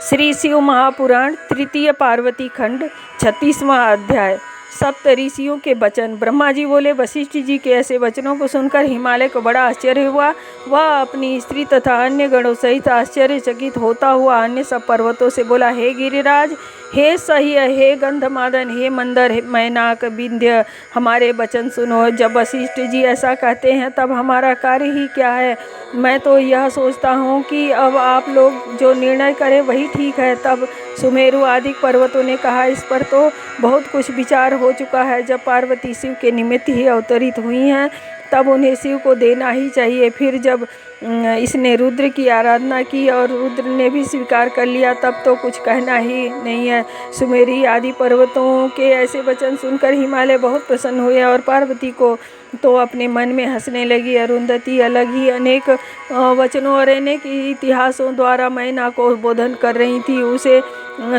श्री शिव महापुराण तृतीय पार्वती खंड 36वां अध्याय। सप्त ऋषियों के वचन। ब्रह्मा जी बोले, वशिष्ठ जी के ऐसे वचनों को सुनकर हिमालय को बड़ा आश्चर्य हुआ। वह अपनी स्त्री तथा अन्य गणों सहित आश्चर्यचकित होता हुआ अन्य सब पर्वतों से बोला, हे गिरिराज, हे सह्य, हे गंधमादन, हे मंदर, हे मैनाक, विंध्य, हमारे वचन सुनो। जब वशिष्ठ जी ऐसा कहते हैं तब हमारा कार्य ही क्या है। मैं तो यह सोचता हूँ कि अब आप लोग जो निर्णय करें वही ठीक है। तब सुमेरु आदि पर्वतों ने कहा, इस पर तो बहुत कुछ विचार हो चुका है। जब पार्वती शिव के निमित्त ही अवतरित हुई हैं तब उन्हें शिव को देना ही चाहिए। फिर जब इसने रुद्र की आराधना की और रुद्र ने भी स्वीकार कर लिया तब तो कुछ कहना ही नहीं है। सुमेरी आदि पर्वतों के ऐसे वचन सुनकर हिमालय बहुत प्रसन्न हुए और पार्वती को तो अपने मन में हंसने लगी। अरुंधति अलग ही अनेक वचनों और अनेक इतिहासों द्वारा मैना को बोधन कर रही थी। उसे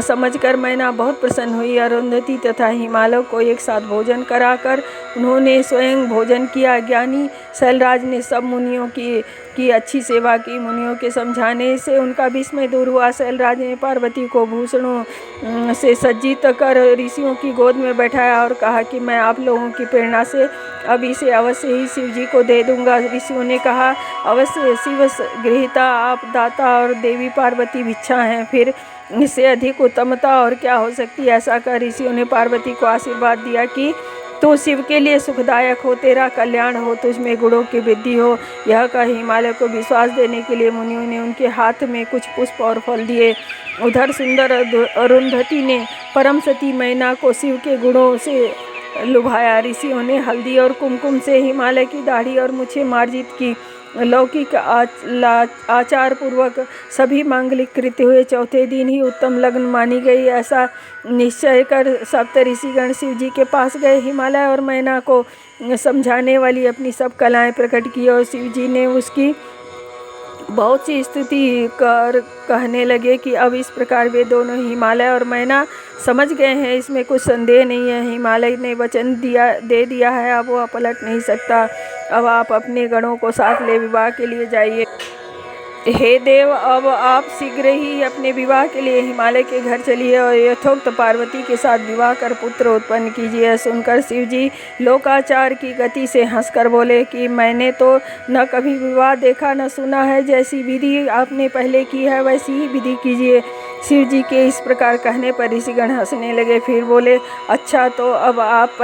समझकर मैना बहुत प्रसन्न हुई। अरुंधति तथा हिमालय को एक साथ भोजन कराकर उन्होंने स्वयं भोजन किया। ज्ञानी शैलराज ने सब मुनियों की अच्छी सेवा की। मुनियों के समझाने से उनका विस्मय दूर हुआ। शैलराज ने पार्वती को भूषणों से सज्जित कर ऋषियों की गोद में बैठाया और कहा कि मैं आप लोगों की प्रेरणा से अब इसे अवश्य ही शिव जी को दे दूंगा। ऋषियों ने कहा, अवश्य शिव गृहीता, आप दाता और देवी पार्वती भिक्षा हैं, फिर इससे अधिक उत्तमता और क्या हो सकती है। ऐसा कर ऋषियों ने पार्वती को आशीर्वाद दिया कि तू शिव के लिए सुखदायक हो, तेरा कल्याण हो, तुझमें गुणों की वृद्धि हो। यह कह हिमालय को विश्वास देने के लिए मुनियों ने उनके हाथ में कुछ पुष्प और फल दिए। उधर सुंदर अरुंधति ने परम सती मैना को शिव के गुणों से लुभाया। ऋषियों ने हल्दी और कुमकुम से हिमालय की दाढ़ी और मूछें मार्जित की। लौकिक आचार पूर्वक सभी मांगलिक कृत्य हुए। चौथे दिन ही उत्तम लग्न मानी गई। ऐसा निश्चय कर सप्त ऋषिगण शिव जी के पास गए। हिमालय और मैना को समझाने वाली अपनी सब कलाएं प्रकट की और शिव जी ने उसकी बहुत सी स्तुति कर कहने लगे कि अब इस प्रकार वे दोनों हिमालय और मैना समझ गए हैं, इसमें कुछ संदेह नहीं है। हिमालय ने वचन दे दिया है, अब वह पलट नहीं सकता। अब आप अपने गणों को साथ ले विवाह के लिए जाइए। हे देव, अब आप शीघ्र ही अपने विवाह के लिए हिमालय के घर चलिए और यथोक्त पार्वती के साथ विवाह कर पुत्र उत्पन्न कीजिए। सुनकर शिव जी लोकाचार की गति से हंसकर बोले कि मैंने तो न कभी विवाह देखा न सुना है। जैसी विधि आपने पहले की है वैसी ही विधि कीजिए। शिव जी के इस प्रकार कहने पर ऋषिगण हंसने लगे। फिर बोले, अच्छा तो अब आप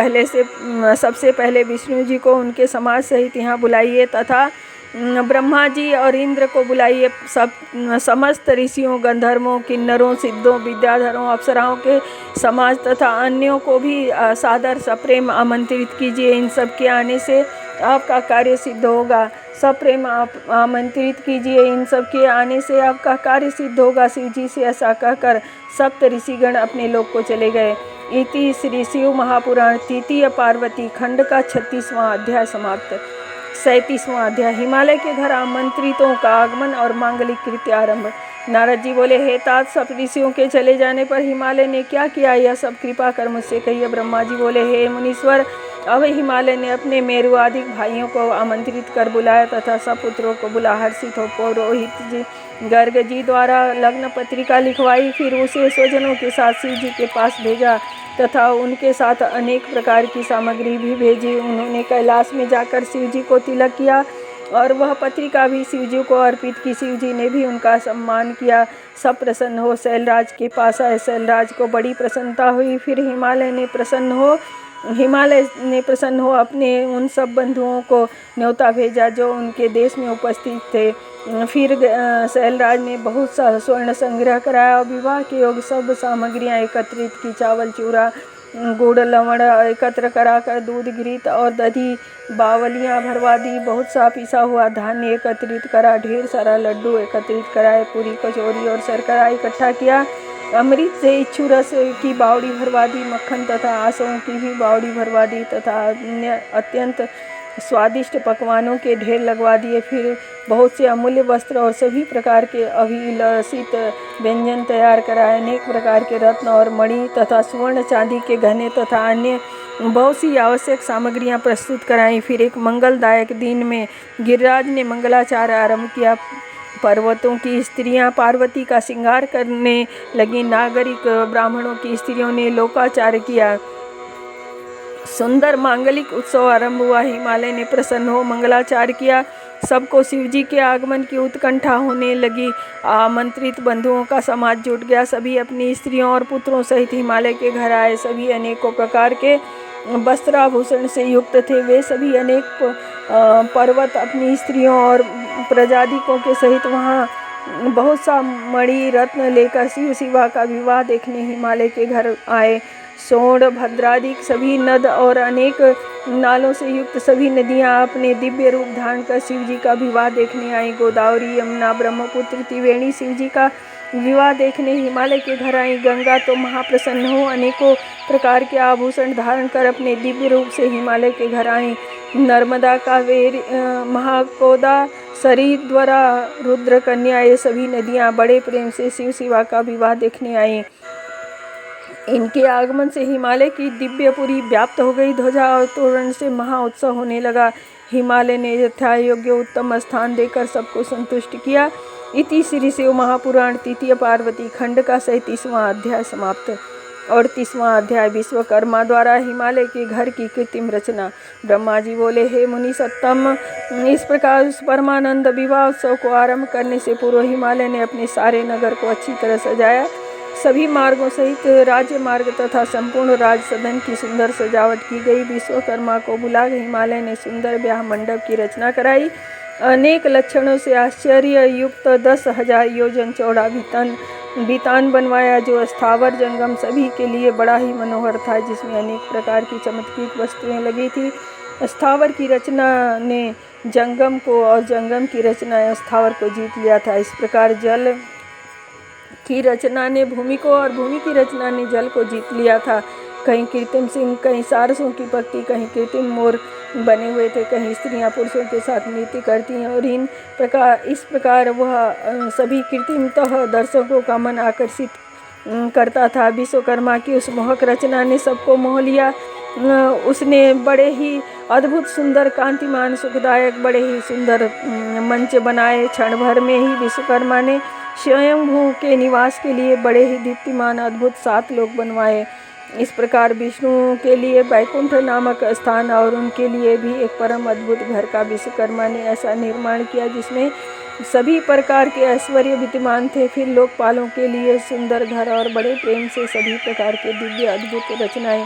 सबसे पहले विष्णु जी को उनके समाज सहित यहाँ बुलाइए तथा ब्रह्मा जी और इंद्र को बुलाइए। समस्त ऋषियों, गंधर्वों, किन्नरों, सिद्धों, विद्याधरों, अप्सराओं के समाज तथा अन्यों को भी सादर सप्रेम आमंत्रित कीजिए। इन सब के आने से आपका कार्य सिद्ध होगा। सप्रेम आमंत्रित कीजिए, इन सब के आने से आपका कार्य सिद्ध होगा। शिव जी से ऐसा कहकर सप्त ऋषिगण अपने लोक को चले गए। इति श्री शिव महापुराण तृतीय पार्वती खंड का 36वां अध्याय समाप्त। 37वां अध्याय। हिमालय के घर आमंत्रितों का आगमन और मांगलिक कृत्य आरंभ। नारद जी बोले, हे तात, सब ऋषियों के चले जाने पर हिमालय ने क्या किया, यह सब कृपा कर मुझसे कहिए। ब्रह्मा जी बोले, हे मुनीश्वर, अब हिमालय ने अपने मेरु आदि भाइयों को आमंत्रित कर बुलाया तथा सब पुत्रों को बुला हर्षित हो पुरोहित जी गर्ग जी द्वारा लग्न पत्रिका लिखवाई। फिर उसे स्वजनों के साथ शिव जी के पास भेजा तथा उनके साथ अनेक प्रकार की सामग्री भी भेजी। उन्होंने कैलाश में जाकर शिव जी को तिलक किया और वह पत्रिका भी शिव जी को अर्पित की। शिव जी ने भी उनका सम्मान किया। सब प्रसन्न हो शैलराज के पास आए। शैलराज को बड़ी प्रसन्नता हुई। फिर हिमालय ने प्रसन्न हो अपने उन सब बंधुओं को न्योता भेजा जो उनके देश में उपस्थित थे। फिर शैलराज ने बहुत सा स्वर्ण संग्रह कराया और विवाह के योग सब सामग्रियां एकत्रित की। चावल, चूरा, गुड़, लवण एकत्र कराकर दूध, घृत और दधी, बावलियां भरवा दी। बहुत सा पिसा हुआ धान्य एकत्रित करा। ढेर सारा लड्डू एकत्रित कराए। पूरी, कचौरी और शर्करा इकट्ठा किया। अमृत से इच्छू रस की बावड़ी भरवा दी। मक्खन तथा आसों की भी बावड़ी भरवा दी तथा अन्य अत्यंत स्वादिष्ट पकवानों के ढेर लगवा दिए। फिर बहुत से अमूल्य वस्त्र और सभी प्रकार के अभिलषित व्यंजन तैयार कराए। अनेक प्रकार के रत्न और मणि तथा सुवर्ण चांदी के गहने तथा अन्य बहुत सी आवश्यक सामग्रियां प्रस्तुत कराई। फिर एक मंगलदायक दिन में गिरिराज ने मंगलाचार आरंभ किया। पर्वतों की स्त्रियां पार्वती का श्रृंगार करने लगी। नागरिक ब्राह्मणों की स्त्रियों ने लोकाचार किया। सुंदर मांगलिक उत्सव आरंभ हुआ। हिमालय ने प्रसन्न हो मंगलाचार किया। सबको शिवजी के आगमन की उत्कंठा होने लगी। आमंत्रित बंधुओं का समाज जुट गया। सभी अपनी स्त्रियों और पुत्रों सहित हिमालय के घर आए। सभी अनेकों प्रकार के वस्त्राभूषण से युक्त थे। वे सभी अनेक पर्वत अपनी स्त्रियों और प्रजादिकों के सहित वहाँ बहुत सा मणि रत्न लेकर शिव शिवा का विवाह देखने हिमालय के घर आए। सोण भद्रादिक सभी नद और अनेक नालों से युक्त सभी नदियां अपने दिव्य रूप धारण कर शिवजी का विवाह देखने आई। गोदावरी, यमुना, ब्रह्मपुत्र, त्रिवेणी शिवजी का विवाह देखने हिमालय के घर आई। गंगा तो महाप्रसन्न हो अनेकों प्रकार के आभूषण धारण कर अपने दिव्य रूप से हिमालय के घर आई। नर्मदा, कावेरी, महाकोदा, सरिद्वरा, रुद्र, कन्या ये सभी नदियां बड़े प्रेम से शिव शिवा का विवाह देखने आई। इनके आगमन से हिमालय की दिव्यपुरी व्याप्त हो गई। ध्वजा और तोरण से महा उत्सव होने लगा। हिमालय ने यथा योग्य उत्तम स्थान देकर सबको संतुष्ट किया। इति श्री शिव महापुराण तृतीय पार्वती खंड का 37वां अध्याय समाप्त। 38वां अध्याय विश्वकर्मा द्वारा हिमालय के घर की कृत्रिम रचना। ब्रह्मा जी बोले, हे मुनि सत्तम, इस प्रकार उस परमानंद विवाह उत्सव को आरंभ करने से पूर्व हिमालय ने अपने सारे नगर को अच्छी तरह सजाया। सभी मार्गों सहित राज्य मार्ग तथा संपूर्ण राज सदन की सुंदर सजावट की गई। विश्वकर्मा को बुलाकर हिमालय ने सुंदर ब्याह मंडप की रचना कराई। अनेक लक्षणों से आश्चर्य युक्त 10,000 योजन चौड़ा बितान बनवाया, जो स्थावर जंगम सभी के लिए बड़ा ही मनोहर था, जिसमें अनेक प्रकार की चमत्कृत वस्तुएं लगी थी। स्थावर की रचना ने जंगम को और जंगम की रचना स्थावर को जीत लिया था। इस प्रकार जल की रचना ने भूमि को और भूमि की रचना ने जल को जीत लिया था। कहीं कृत्रिम सिंह, कहीं सारसों की पक्ति, कहीं कृत्रिम मोर बने हुए थे, कहीं स्त्रियां पुरुषों के साथ नृत्य करती हैं और इस प्रकार वह सभी कृत्रिमतः दर्शकों का मन आकर्षित करता था। विश्वकर्मा की उस मोहक रचना ने सबको मोह लिया। उसने बड़े ही अद्भुत सुंदर कांतिमान सुखदायक बड़े ही सुंदर मंच बनाए। क्षण भर में ही विश्वकर्मा ने स्वयंभू के निवास के लिए बड़े ही दीप्तिमान अद्भुत 7 लोक बनवाए। इस प्रकार विष्णु के लिए वैकुंठ नामक स्थान और उनके लिए भी एक परम अद्भुत घर का विश्वकर्मा ने ऐसा निर्माण किया जिसमें सभी प्रकार के ऐश्वर्य विद्यमान थे। फिर लोकपालों के लिए सुंदर घर और बड़े प्रेम से सभी प्रकार के दिव्य अद्भुत रचनाएं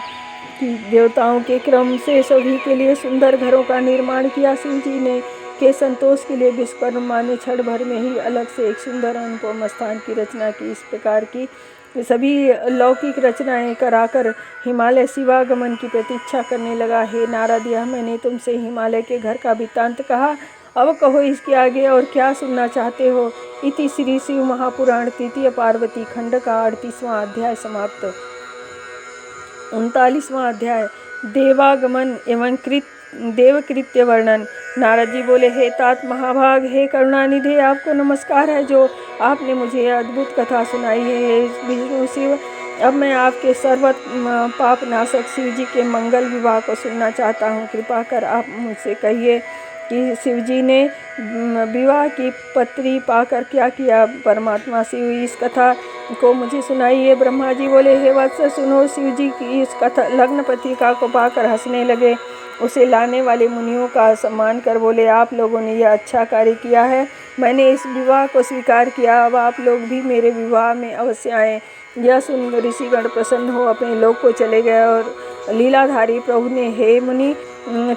की। देवताओं के क्रम से सभी के लिए सुंदर घरों का निर्माण किया। शिव जी ने के संतोष के लिए विश्वकर्मा ने क्षण भर में ही अलग से एक सुंदर अनुपम स्थान की रचना की। इस प्रकार की सभी लौकिक रचनाएं कराकर हिमालय शिवागमन की प्रतीक्षा करने लगा। हे नारद, यह मैंने तुमसे हिमालय के घर का वृत्तांत कहा। अब कहो इसके आगे और क्या सुनना चाहते हो। इति श्री शिव महापुराण तृतीय पार्वती खंड का 38वां अध्याय समाप्त। 39वां अध्याय देवागमन एवं देवकृत्य वर्णन। नारद जी बोले, हे तात महाभाग, हे करुणानिधि, आपको नमस्कार है जो आपने मुझे यह अद्भुत कथा सुनाई है। हे विष्णु शिव, अब मैं आपके सर्व पाप नाशक शिव जी के मंगल विवाह को सुनना चाहता हूँ। कृपा कर आप मुझसे कहिए कि शिवजी ने विवाह की पत्री पाकर क्या किया। परमात्मा शिव इस कथा को मुझे सुनाइए। ब्रह्मा जी बोले, हे वत्स सुनो। शिवजी की इस कथा लग्न पत्रिका को पाकर हंसने लगे। उसे लाने वाले मुनियों का सम्मान कर बोले, आप लोगों ने यह अच्छा कार्य किया है। मैंने इस विवाह को स्वीकार किया। अब आप लोग भी मेरे विवाह में अवश्य आएँ। यह सुन ऋषिगण प्रसन्न हो अपने लोक को चले गए और लीलाधारी प्रभु ने, हे मुनि,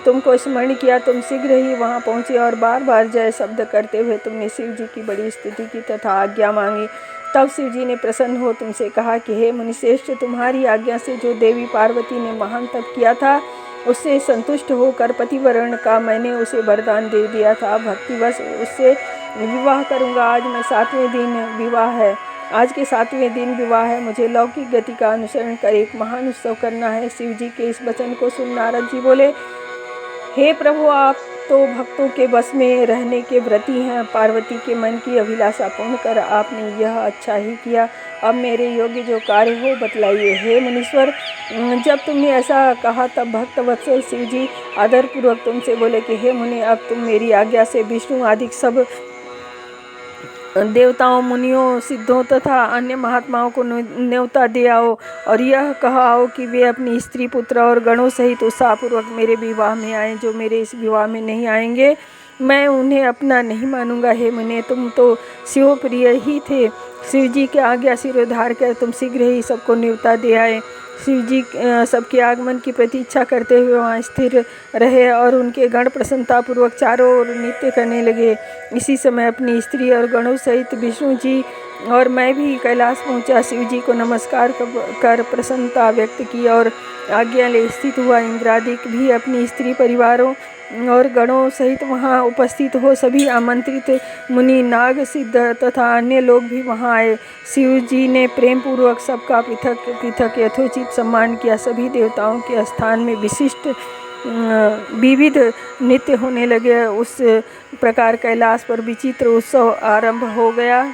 तुमको स्मरण किया। तुम शीघ्र ही वहां पहुंचे और बार बार जय शब्द करते हुए तुमने शिव जी की बड़ी स्तुति की तथा आज्ञा मांगी। तब शिव जी ने प्रसन्न हो तुमसे कहा कि हे मुनिश्रेष्ठ, तुम्हारी आज्ञा से जो देवी पार्वती ने महान तप किया था, उससे संतुष्ट होकर पतिवरण का मैंने उसे वरदान दे दिया था। भक्तिवश उससे विवाह करूँगा। आज के 7वें दिन विवाह है। मुझे लौकिक गति का अनुसरण कर एक महान उत्सव करना है। शिव जी के इस वचन को सुन नारद जी बोले, हे प्रभु, आप तो भक्तों के बस में रहने के व्रती हैं। पार्वती के मन की अभिलाषा पूर्ण कर आपने यह अच्छा ही किया। अब मेरे योग्य जो कार्य हो बतलाइए। हे मुनीश्वर, जब तुमने ऐसा कहा तब भक्त वत्सल शिव जी आदरपूर्वक तुमसे बोले कि हे मुनि, अब तुम मेरी आज्ञा से विष्णु आदि सब देवताओं, मुनियों, सिद्धों तथा अन्य महात्माओं को न्योता दे आओ और यह कह आओ कि वे अपनी स्त्री, पुत्र और गणों सहित उत्साहपूर्वक मेरे विवाह में आएं। जो मेरे इस विवाह में नहीं आएंगे मैं उन्हें अपना नहीं मानूंगा। हे मुने, तुम तो शिव प्रिय ही थे। शिव जी के आज्ञा सिरोधार कर तुम शीघ्र ही सबको न्योता दे आए। शिव जी सबके आगमन की प्रतीक्षा करते हुए वहाँ स्थिर रहे और उनके गण प्रसन्नतापूर्वक चारों ओर नृत्य करने लगे। इसी समय अपनी स्त्री और गणों सहित विष्णु जी और मैं भी कैलाश पहुँचा। शिव जी को नमस्कार कर प्रसन्नता व्यक्त की और आज्ञा ले स्थित हुआ। इंद्रादिक भी अपनी स्त्री, परिवारों और गणों सहित वहाँ उपस्थित हो सभी आमंत्रित मुनि, नाग, सिद्ध तथा अन्य लोग भी वहाँ आए। शिव जी ने प्रेम पूर्वक सबका पृथक पृथक यथोचित सम्मान किया। सभी देवताओं के स्थान में विशिष्ट विविध नृत्य होने लगे। उस प्रकार कैलाश पर विचित्र उत्सव आरंभ हो गया।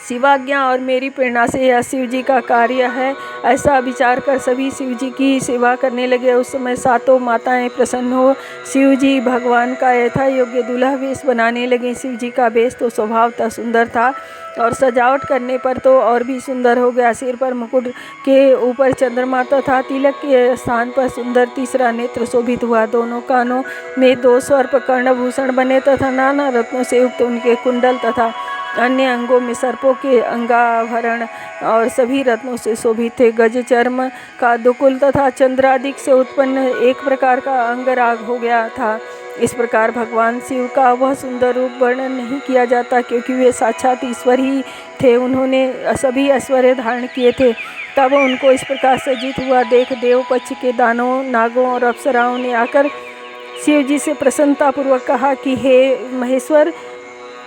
शिवाज्ञा और मेरी प्रेरणा से यह शिव जी का कार्य है, ऐसा विचार कर सभी शिव जी की सेवा करने लगे। उस समय सातों माताएं प्रसन्न हो शिव जी भगवान का यथा योग्य दूल्हा वेश बनाने लगे। शिव जी का वेश तो स्वभावतः सुंदर था और सजावट करने पर तो और भी सुंदर हो गया। सिर पर मुकुट के ऊपर चंद्रमा तथा तिलक के स्थान पर सुंदर तीसरा नेत्र शोभित हुआ। दोनों कानों में 2 सर्प कर्णभूषण बने तथा नाना रत्नों से युक्त उनके कुंडल तथा अन्य अंगों में सर्पों के अंगाभरण और सभी रत्नों से शोभित थे। गज चर्म का दुकुल तथा चंद्रादिक से उत्पन्न एक प्रकार का अंगराग हो गया था। इस प्रकार भगवान शिव का वह सुंदर रूप वर्णन नहीं किया जाता, क्योंकि वे साक्षात ईश्वर ही थे। उन्होंने सभी ऐश्वर्य धारण किए थे। तब उनको इस प्रकार सज्जित हुआ देख देव पक्ष के दानवों, नागों और अप्सराओं ने आकर शिव जी से प्रसन्नतापूर्वक कहा कि हे महेश्वर,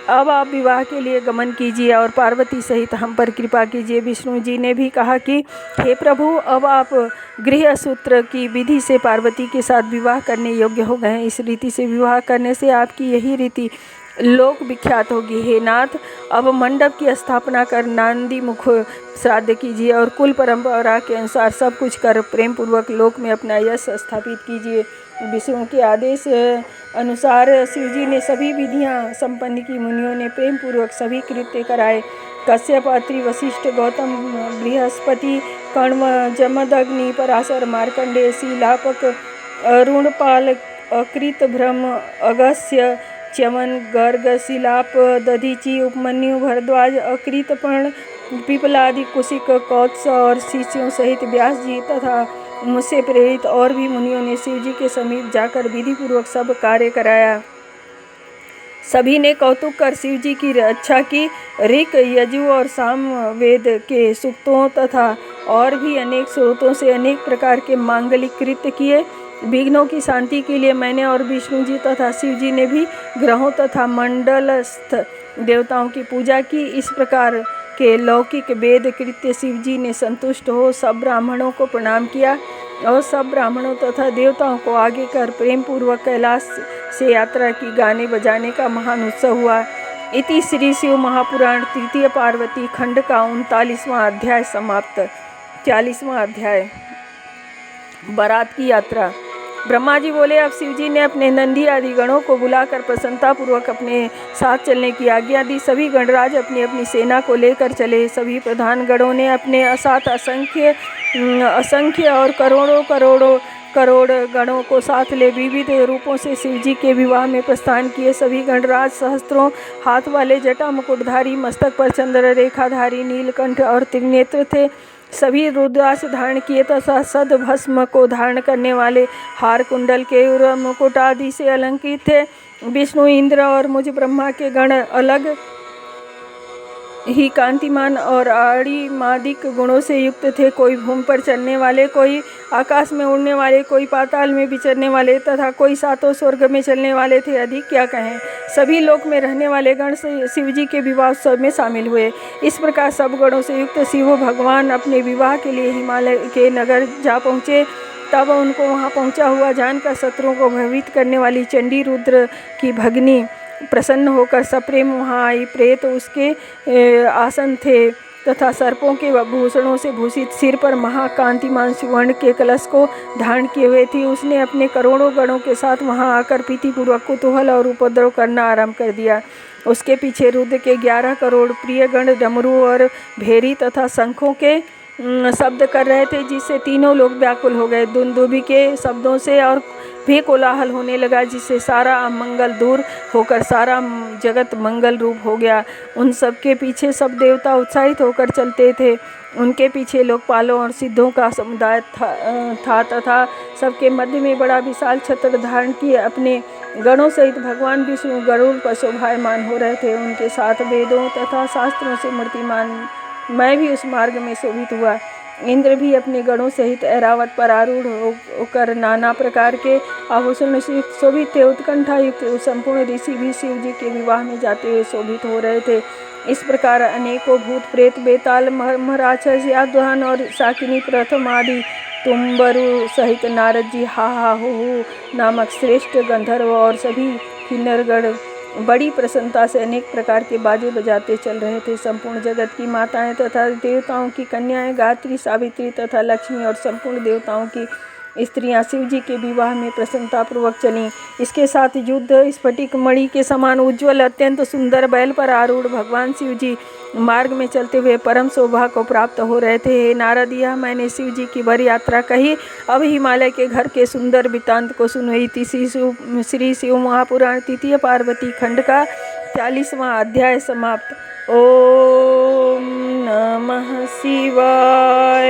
अब आप विवाह के लिए गमन कीजिए और पार्वती सहित हम पर कृपा कीजिए। विष्णु जी ने भी कहा कि हे प्रभु, अब आप गृह सूत्र की विधि से पार्वती के साथ विवाह करने योग्य हो गए हैं। इस रीति से विवाह करने से आपकी यही रीति लोक विख्यात होगी। हे नाथ, अब मंडप की स्थापना कर नांदी मुख श्राद्ध कीजिए और कुल परंपरा के अनुसार सब कुछ कर प्रेम पूर्वक लोक में अपना यश स्थापित कीजिए। विष्णु के आदेश अनुसार शिवजी ने सभी विधियां संपन्न की। मुनियों ने प्रेम पूर्वक सभी कृत्य कराए। कश्यप, अत्रि, वशिष्ठ, गौतम, बृहस्पति, कण्व, जमदग्नि, पराशर, मार्कंडेय, शीलापक, अरुणपाल, अकृत, ब्रह्म, अगस्त्य, च्यवन, गर्ग, शिलाप, दधीचि, उपमन्यु, भरद्वाज, अकृतपर्ण, पिपलादि, कुशिक, कौत्स और शिष्यों सहित व्यास जी तथा मुझसे प्रेरित और भी मुनियों ने शिव जी के समीप जाकर विधि पूर्वक सब कार्य कराया। सभी ने कौतुक कर शिव जी की रक्षा की। ऋक, यजु और साम वेद के सूक्तों तथा और भी अनेक स्रोतों से अनेक प्रकार के मांगलिक कृत्य किए। विघ्नों की शांति के लिए मैंने और विष्णु जी तथा शिव जी ने भी ग्रहों तथा मंडलस्थ देवताओं की पूजा की। इस प्रकार के लौकिक वेद कृत्य शिव जी ने संतुष्ट हो सब ब्राह्मणों को प्रणाम किया और सब ब्राह्मणों तथा देवताओं को आगे कर प्रेम पूर्वक कैलाश से यात्रा की। गाने बजाने का महान उत्सव हुआ। इति श्री शिव महापुराण तृतीय पार्वती खंड का 39वां अध्याय समाप्त। 40वां अध्याय, बारात की यात्रा। ब्रह्मा जी बोले, अब शिव जी ने अपने नंदी आदि गणों को बुलाकर प्रसन्नतापूर्वक अपने साथ चलने की आज्ञा दी। सभी गणराज अपनी अपनी सेना को लेकर चले। सभी प्रधान गणों ने अपने साथ असंख्य और करोड़ गणों को साथ ले विविध रूपों से शिव जी के विवाह में प्रस्थान किए। सभी गणराज सहस्त्रों हाथ वाले, जटा मुकुटधारी, मस्तक पर चंद्र रेखाधारी, नीलकंठ और त्रिनेत्र थे। सभी रुद्राक्ष धारण किए तथा सद भस्म को धारण करने वाले, हार, कुंडल, केयूर, मुकुट आदि से अलंकृत थे। विष्णु, इंद्र और मुझ ब्रह्मा के गण अलग ही कांतिमान और आड़िमादिक गुणों से युक्त थे। कोई भूमि पर चलने वाले, कोई आकाश में उड़ने वाले, कोई पाताल में विचरने वाले तथा कोई सातों स्वर्ग में चलने वाले थे। अधिक क्या कहें, सभी लोक में रहने वाले गण शिव जी के विवाह उत्सव में शामिल हुए। इस प्रकार सब गणों से युक्त शिव भगवान अपने विवाह के लिए हिमालय के नगर जा पहुँचे। तब उनको वहाँ पहुँचा हुआ जानकर शत्रुओं को भयभीत करने वाली चंडी रुद्र की भगनी प्रसन्न होकर सप्रेम वहाँ आई। प्रेत उसके आसन थे तथा सर्पों के भूषणों से भूषित सिर पर महाकांतिमान सुवर्ण के कलश को धारण किए हुए थी। उसने अपने करोड़ों गणों के साथ वहां आकर प्रीतिपूर्वक कुतूहल और उपद्रव करना आरंभ कर दिया। उसके पीछे रुद्र के 11 करोड़ प्रिय गण डमरू और भेरी तथा शंखों के शब्द कर रहे थे, जिससे तीनों लोग व्याकुल हो गए। दुंदुभी के शब्दों से और भी कोलाहल होने लगा, जिससे सारा अमंगल दूर होकर सारा जगत मंगल रूप हो गया। उन सब के पीछे सब देवता उत्साहित होकर चलते थे। उनके पीछे लोकपालों और सिद्धों का समुदाय था तथा सबके मध्य में बड़ा विशाल छत्र धारण किए अपने गणों सहित भगवान विष्णु गरुड़ पर शोभायमान हो रहे थे। उनके साथ वेदों तथा शास्त्रों से मूर्तिमान मैं भी उस मार्ग में शोभित हुआ। इंद्र भी अपने गणों सहित ऐरावत पर आरूढ़ होकर नाना प्रकार के आभूषण से शोभित थे। उत्कंठा युक्त संपूर्ण ऋषि भी शिव जी के विवाह में जाते हुए शोभित हो रहे थे। इस प्रकार अनेकों भूत प्रेत बेताल राक्षस यादवान और शाकिनी प्रथम आदि तुम्बरु सहित नारद जी हा हा हो नामक श्रेष्ठ गंधर्व और सभी किन्नरगण बड़ी प्रसन्नता से अनेक प्रकार के बाजे बजाते चल रहे थे। संपूर्ण जगत की माताएं तथा देवताओं की कन्याएं गायत्री, सावित्री तथा लक्ष्मी और संपूर्ण देवताओं की स्त्रियां शिव जी के विवाह में प्रसन्नता पूर्वक चलीं। इसके साथ युद्ध स्फटिक मणि के समान उज्ज्वल अत्यंत सुंदर बैल पर आरूढ़ भगवान शिव जी मार्ग में चलते हुए परम शोभा को प्राप्त हो रहे थे। हे नारद, यह मैंने शिव जी की भर यात्रा कही। अब हिमालय के घर के सुंदर वृत्तांत को सुनो। इति श्री शिव महापुराण तृतीय पार्वती खंड का 40वां अध्याय समाप्त। ओम नमः शिवाय।